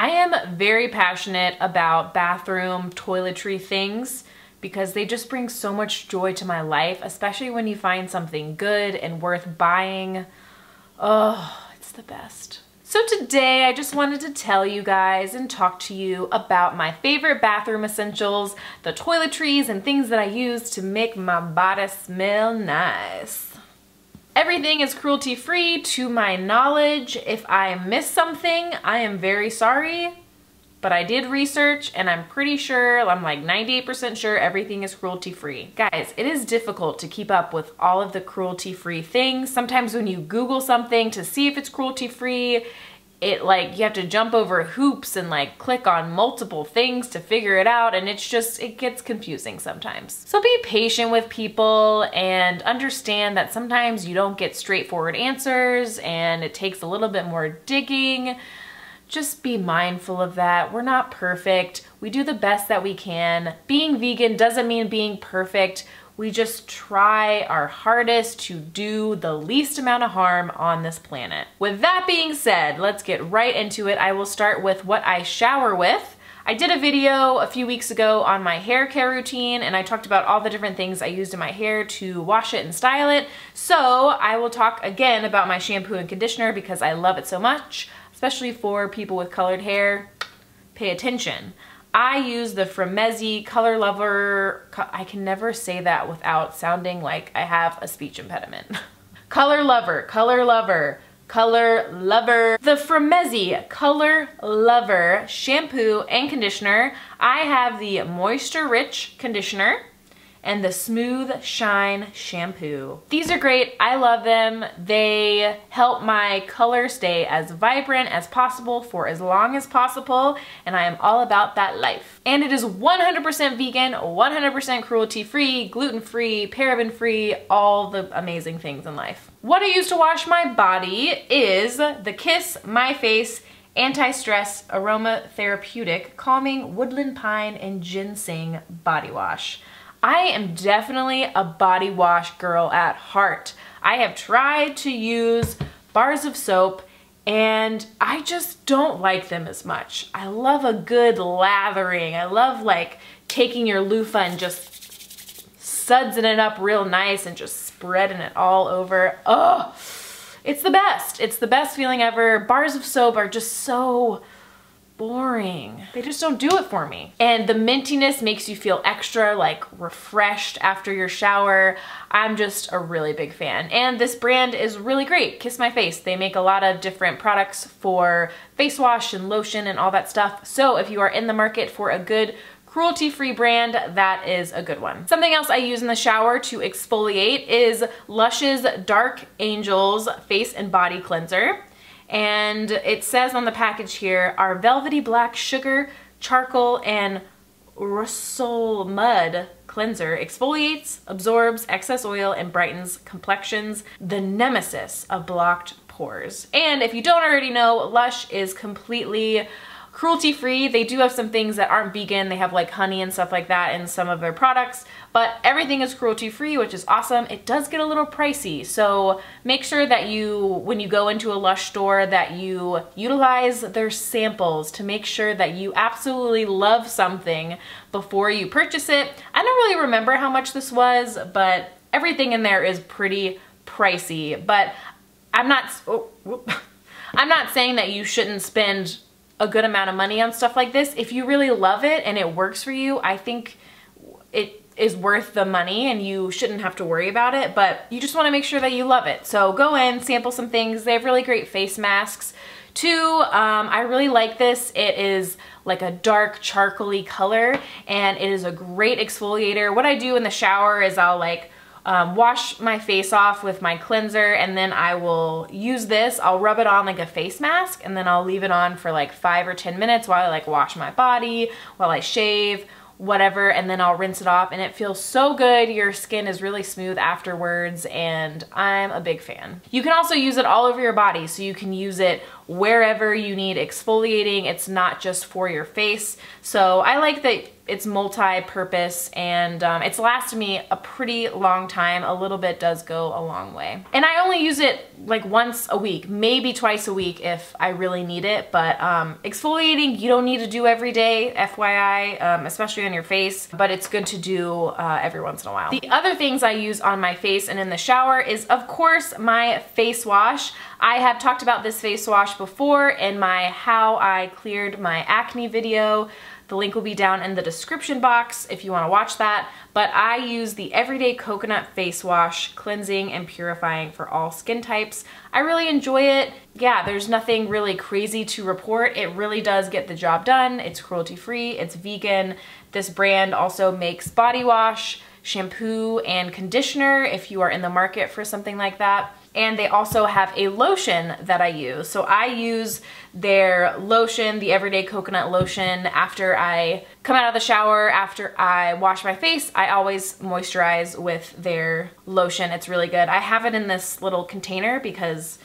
I am very passionate about bathroom toiletry things because they just bring so much joy to my life, especially when you find something good and worth buying. Oh, it's the best. So today I just wanted to tell you guys and talk to you about my favorite bathroom essentials, the toiletries and things that I use to make my body smell nice. Everything is cruelty-free to my knowledge. If I miss something, I am very sorry, but I did research and I'm pretty sure, I'm like 98% sure everything is cruelty-free. Guys, it is difficult to keep up with all of the cruelty-free things. Sometimes when you Google something to see if it's cruelty-free, you have to jump over hoops and click on multiple things to figure it out, and it gets confusing sometimes. So be patient with people and understand that sometimes you don't get straightforward answers and it takes a little bit more digging. Just be mindful of that. We're not perfect. We do the best that we can. Being vegan doesn't mean being perfect. We just try our hardest to do the least amount of harm on this planet. With that being said, let's get right into it. I will start with what I shower with. I did a video a few weeks ago on my hair care routine, and I talked about all the different things I used in my hair to wash it and style it. So I will talk again about my shampoo and conditioner because I love it so much, especially for people with colored hair. Pay attention. I use the Fromezi Color Lover, I can never say that without sounding like I have a speech impediment. Color Lover, Color Lover, Color Lover. The Fromezi Color Lover shampoo and conditioner. I have the Moisture Rich conditioner and the Smooth Shine shampoo. These are great, I love them. They help my color stay as vibrant as possible for as long as possible, and I am all about that life. And it is 100% vegan, 100% cruelty-free, gluten-free, paraben-free, all the amazing things in life. What I use to wash my body is the Kiss My Face Anti-Stress Aroma Therapeutic Calming Woodland Pine and Ginseng Body Wash. I am definitely a body wash girl at heart. I have tried to use bars of soap and I just don't like them as much. I love a good lathering. I love taking your loofah and just sudsing it up real nice and just spreading it all over. Oh, it's the best. It's the best feeling ever. Bars of soap are just so boring. They just don't do it for me. And the mintiness makes you feel extra refreshed after your shower. I'm just a really big fan. And this brand is really great, Kiss My Face. They make a lot of different products for face wash and lotion and all that stuff. So if you are in the market for a good cruelty-free brand, that is a good one. Something else I use in the shower to exfoliate is Lush's Dark Angels Face and Body Cleanser. And it says on the package here, our velvety black sugar, charcoal, and Rosol mud cleanser exfoliates, absorbs excess oil, and brightens complexions, the nemesis of blocked pores. And if you don't already know, Lush is completely cruelty-free. They do have some things that aren't vegan. They have honey and stuff like that in some of their products, but everything is cruelty-free, which is awesome. It does get a little pricey, so make sure that when you go into a Lush store, that you utilize their samples to make sure that you absolutely love something before you purchase it. I don't really remember how much this was, but everything in there is pretty pricey. But I'm not saying that you shouldn't spend a good amount of money on stuff like this. If you really love it and it works for you, I think it is worth the money and you shouldn't have to worry about it, but you just want to make sure that you love it. So go in, sample some things. They have really great face masks too. I really like this. It is like a dark charcoaly color and it is a great exfoliator. What I do in the shower is I'll wash my face off with my cleanser, and then I will use this. I'll rub it on like a face mask, and then I'll leave it on for 5 or 10 minutes while I wash my body, while I shave, whatever, and then I'll rinse it off, and it feels so good. Your skin is really smooth afterwards, and I'm a big fan. You can also use it all over your body, so you can use it wherever you need exfoliating. It's not just for your face. So I like that it's multi-purpose, and it's lasted me a pretty long time. A little bit does go a long way. And I only use it like once a week, maybe twice a week if I really need it. But exfoliating, you don't need to do every day, FYI, especially on your face, but it's good to do every once in a while. The other things I use on my face and in the shower is, of course, my face wash. I have talked about this face wash before in my how I cleared my acne video. The link will be down in the description box if you want to watch that. But I use the Everyday Coconut Face Wash, cleansing and purifying for all skin types. I really enjoy it. Yeah, there's nothing really crazy to report. It really does get the job done. It's cruelty-free, it's vegan. This brand also makes body wash, shampoo, and conditioner if you are in the market for something like that. And they also have a lotion that I use. So I use their lotion, the Everyday Coconut Lotion, after I come out of the shower, after I wash my face. I always moisturize with their lotion. It's really good. I have it in this little container because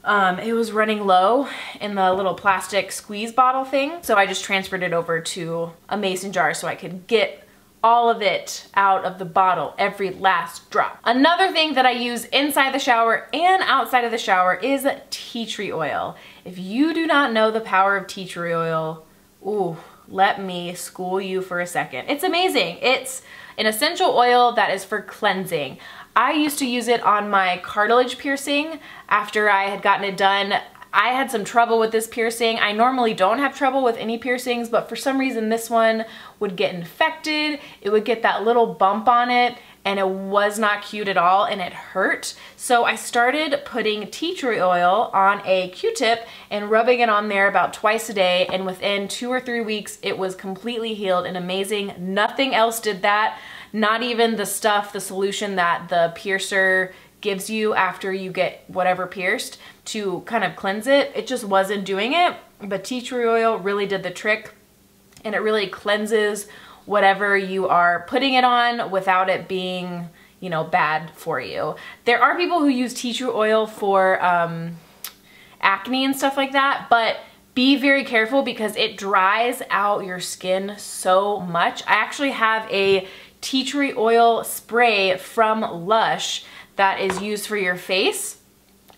it was running low in the little plastic squeeze bottle thing. So I just transferred it over to a mason jar so I could get all of it out of the bottle, every last drop. Another thing that I use inside the shower and outside of the shower is tea tree oil. If you do not know the power of tea tree oil, ooh, let me school you for a second. It's amazing. It's an essential oil that is for cleansing. I used to use it on my cartilage piercing after I had gotten it done. I had some trouble with this piercing. I normally don't have trouble with any piercings, but for some reason this one would get infected. It would get that little bump on it, and it was not cute at all, and it hurt. So I started putting tea tree oil on a Q-tip and rubbing it on there about twice a day, and within 2 or 3 weeks it was completely healed and amazing. Nothing else did that. Not even the stuff, the solution that the piercer gives you after you get whatever pierced to kind of cleanse it. It just wasn't doing it, but tea tree oil really did the trick, and it really cleanses whatever you are putting it on without it being, you know, bad for you. There are people who use tea tree oil for acne and stuff like that, but be very careful because it dries out your skin so much. I actually have a tea tree oil spray from Lush that is used for your face.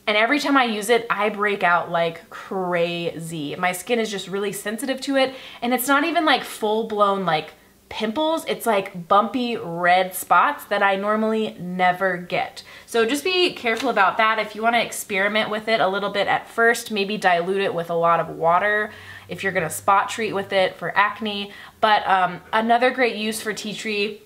And every time I use it, I break out like crazy. My skin is just really sensitive to it. And it's not even like full-blown like pimples. It's like bumpy red spots that I normally never get. So just be careful about that. If you want to experiment with it a little bit at first, maybe dilute it with a lot of water if you're gonna spot treat with it for acne. But another great use for tea tree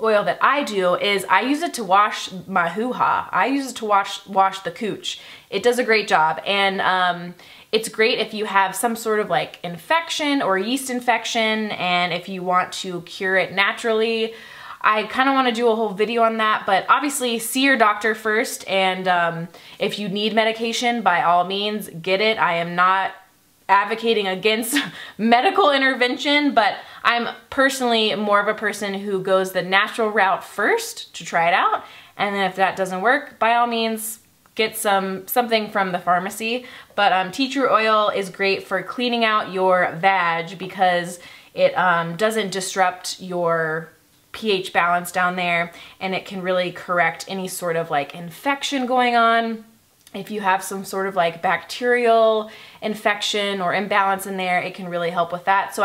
oil that I do is I use it to wash my hoo-ha. I use it to wash the cooch. It does a great job, and it's great if you have some sort of like infection or yeast infection, and if you want to cure it naturally. I kind of want to do a whole video on that, but obviously see your doctor first, and if you need medication, by all means, get it. I am not advocating against medical intervention, but I'm personally more of a person who goes the natural route first to try it out, and then if that doesn't work, by all means get something from the pharmacy. But tea tree oil is great for cleaning out your vag because it doesn't disrupt your pH balance down there, and it can really correct any sort of like infection going on. If you have some sort of like bacterial infection or imbalance in there, it can really help with that. So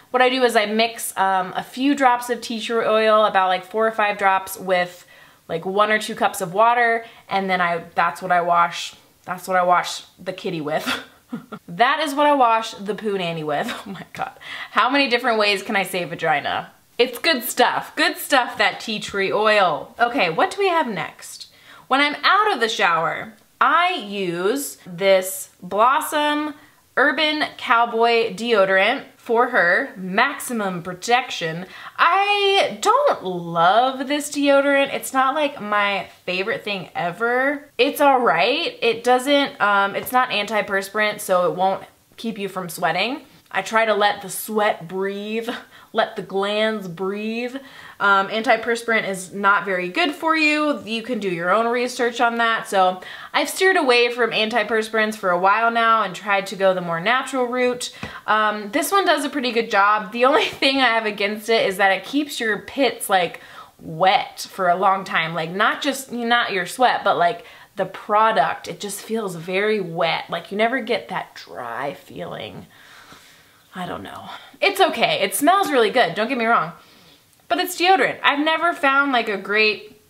what I do is I mix a few drops of tea tree oil, about like 4 or 5 drops, with like 1 or 2 cups of water, and then that's what I wash the kitty with. That is what I wash the poo nanny with. Oh my God. How many different ways can I say vagina? It's good stuff, that tea tree oil. Okay, what do we have next? When I'm out of the shower, I use this Blossom Urban Cowboy deodorant for her maximum protection. I don't love this deodorant. It's not like my favorite thing ever. It's all right. It doesn't, it's not antiperspirant, so it won't keep you from sweating. I try to let the sweat breathe, let the glands breathe. Antiperspirant is not very good for you. You can do your own research on that. So I've steered away from antiperspirants for a while now and tried to go the more natural route. This one does a pretty good job. The only thing I have against it is that it keeps your pits like wet for a long time. Like not your sweat, but like the product, it just feels very wet. Like you never get that dry feeling. I don't know. It's okay. It smells really good, don't get me wrong. But it's deodorant. I've never found like a great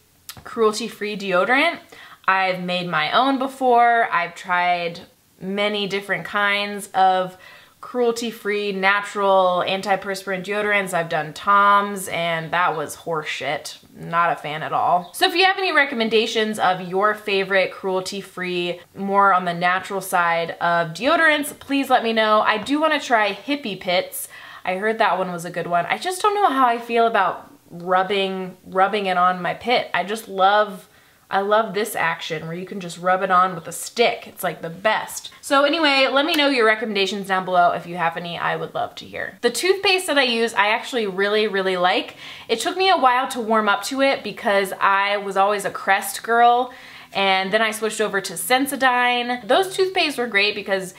cruelty-free deodorant. I've made my own before. I've tried many different kinds of cruelty-free, natural, antiperspirant deodorants. I've done Tom's and that was horseshit. Not a fan at all. So if you have any recommendations of your favorite cruelty-free, more on the natural side of deodorants, please let me know. I do want to try Hippie Pits. I heard that one was a good one. I just don't know how I feel about rubbing it on my pit. I love this action where you can just rub it on with a stick. It's like the best. So anyway, let me know your recommendations down below if you have any. I would love to hear. The toothpaste that I use, I actually really, really like. It took me a while to warm up to it because I was always a Crest girl, and then I switched over to Sensodyne. Those toothpastes were great because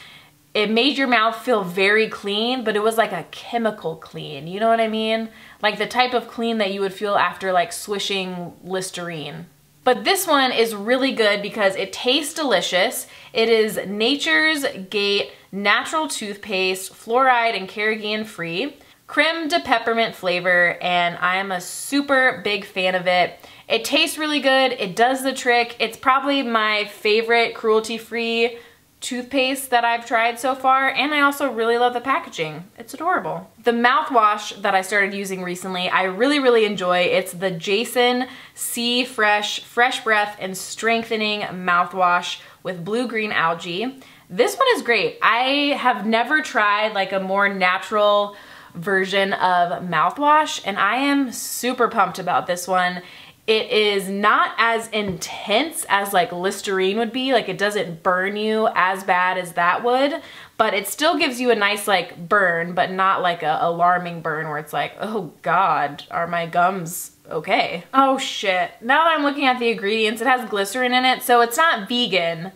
it made your mouth feel very clean, but it was like a chemical clean. You know what I mean? Like the type of clean that you would feel after like swishing Listerine. But this one is really good because it tastes delicious. It is Nature's Gate Natural Toothpaste, fluoride and carrageenan free, creme de peppermint flavor, and I am a super big fan of it. It tastes really good. It does the trick. It's probably my favorite cruelty-free toothpaste that I've tried so far, and I also really love the packaging. It's adorable. The mouthwash that I started using recently, I really, really enjoy. It's the Jason C Fresh Breath and Strengthening Mouthwash with blue-green algae. This one is great. I have never tried like a more natural version of mouthwash, and I am super pumped about this one. It is not as intense as like Listerine would be. Like it doesn't burn you as bad as that would, but it still gives you a nice like burn, but not like a alarming burn where it's like, oh God, are my gums okay? Oh shit. Now that I'm looking at the ingredients, it has glycerin in it, so it's not vegan,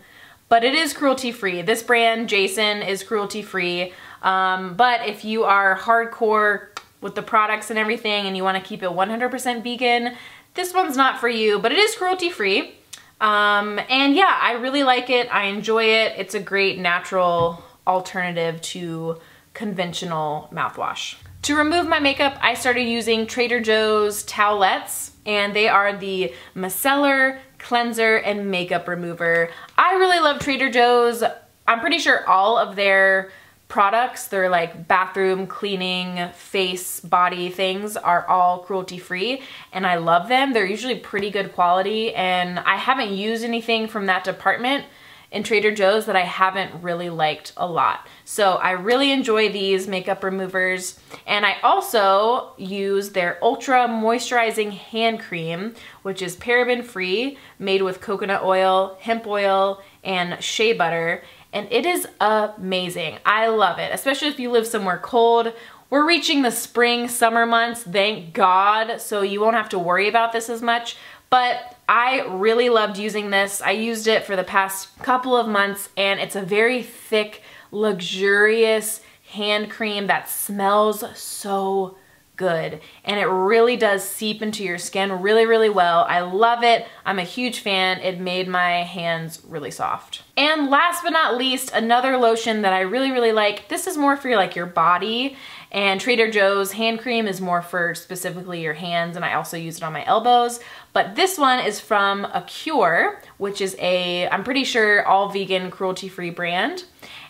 but it is cruelty-free. This brand, Jason, is cruelty-free, but if you are hardcore with the products and everything and you wanna keep it 100% vegan, this one's not for you, but it is cruelty-free. And yeah, I really like it. I enjoy it. It's a great natural alternative to conventional mouthwash. To remove my makeup, I started using Trader Joe's towelettes, and they are the micellar, cleanser, and makeup remover. I really love Trader Joe's. I'm pretty sure all of their products, their like bathroom cleaning, face, body things are all cruelty-free, and I love them. They're usually pretty good quality, and I haven't used anything from that department in Trader Joe's that I haven't really liked a lot. So I really enjoy these makeup removers, and I also use their Ultra Moisturizing Hand Cream, which is paraben-free, made with coconut oil, hemp oil, and shea butter. And it is amazing. I love it, especially if you live somewhere cold. We're reaching the spring, summer months, thank God, so you won't have to worry about this as much. But I really loved using this. I used it for the past couple of months, and it's a very thick, luxurious hand cream that smells so good, and it really does seep into your skin really, really well. I love it. I'm a huge fan. It made my hands really soft. And last but not least, another lotion that I really, really like. This is more for your body, and Trader Joe's hand cream is more for specifically your hands, and I also use it on my elbows. But this one is from Acure, which is I'm pretty sure all vegan, cruelty-free brand.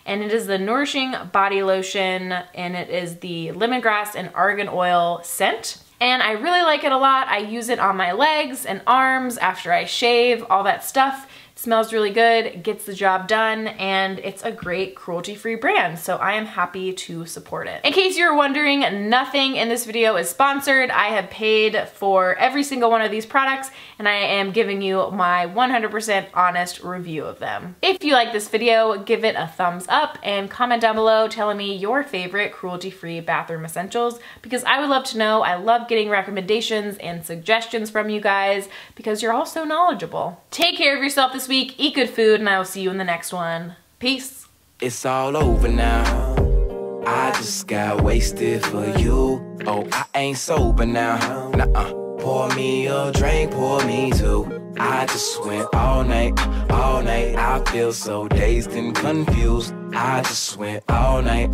And it is the Nourishing Body Lotion, and it is the lemongrass and argan oil scent. And I really like it a lot. I use it on my legs and arms after I shave, all that stuff. It smells really good, gets the job done, and it's a great cruelty-free brand, so I am happy to support it. In case you're wondering, nothing in this video is sponsored. I have paid for every single one of these products, and I am giving you my 100% honest review of them. If you like this video, give it a thumbs up and comment down below telling me your favorite cruelty-free bathroom essentials, because I would love to know. I love getting recommendations and suggestions from you guys because you're all so knowledgeable. Take care of yourself this week, eat good food, and I will see you in the next one. Peace. It's all over now. I just got wasted for you. Oh, I ain't sober now. Nuh-uh. Pour me a drink, pour me two. I just went all night, all night. I feel so dazed and confused. I just went all night.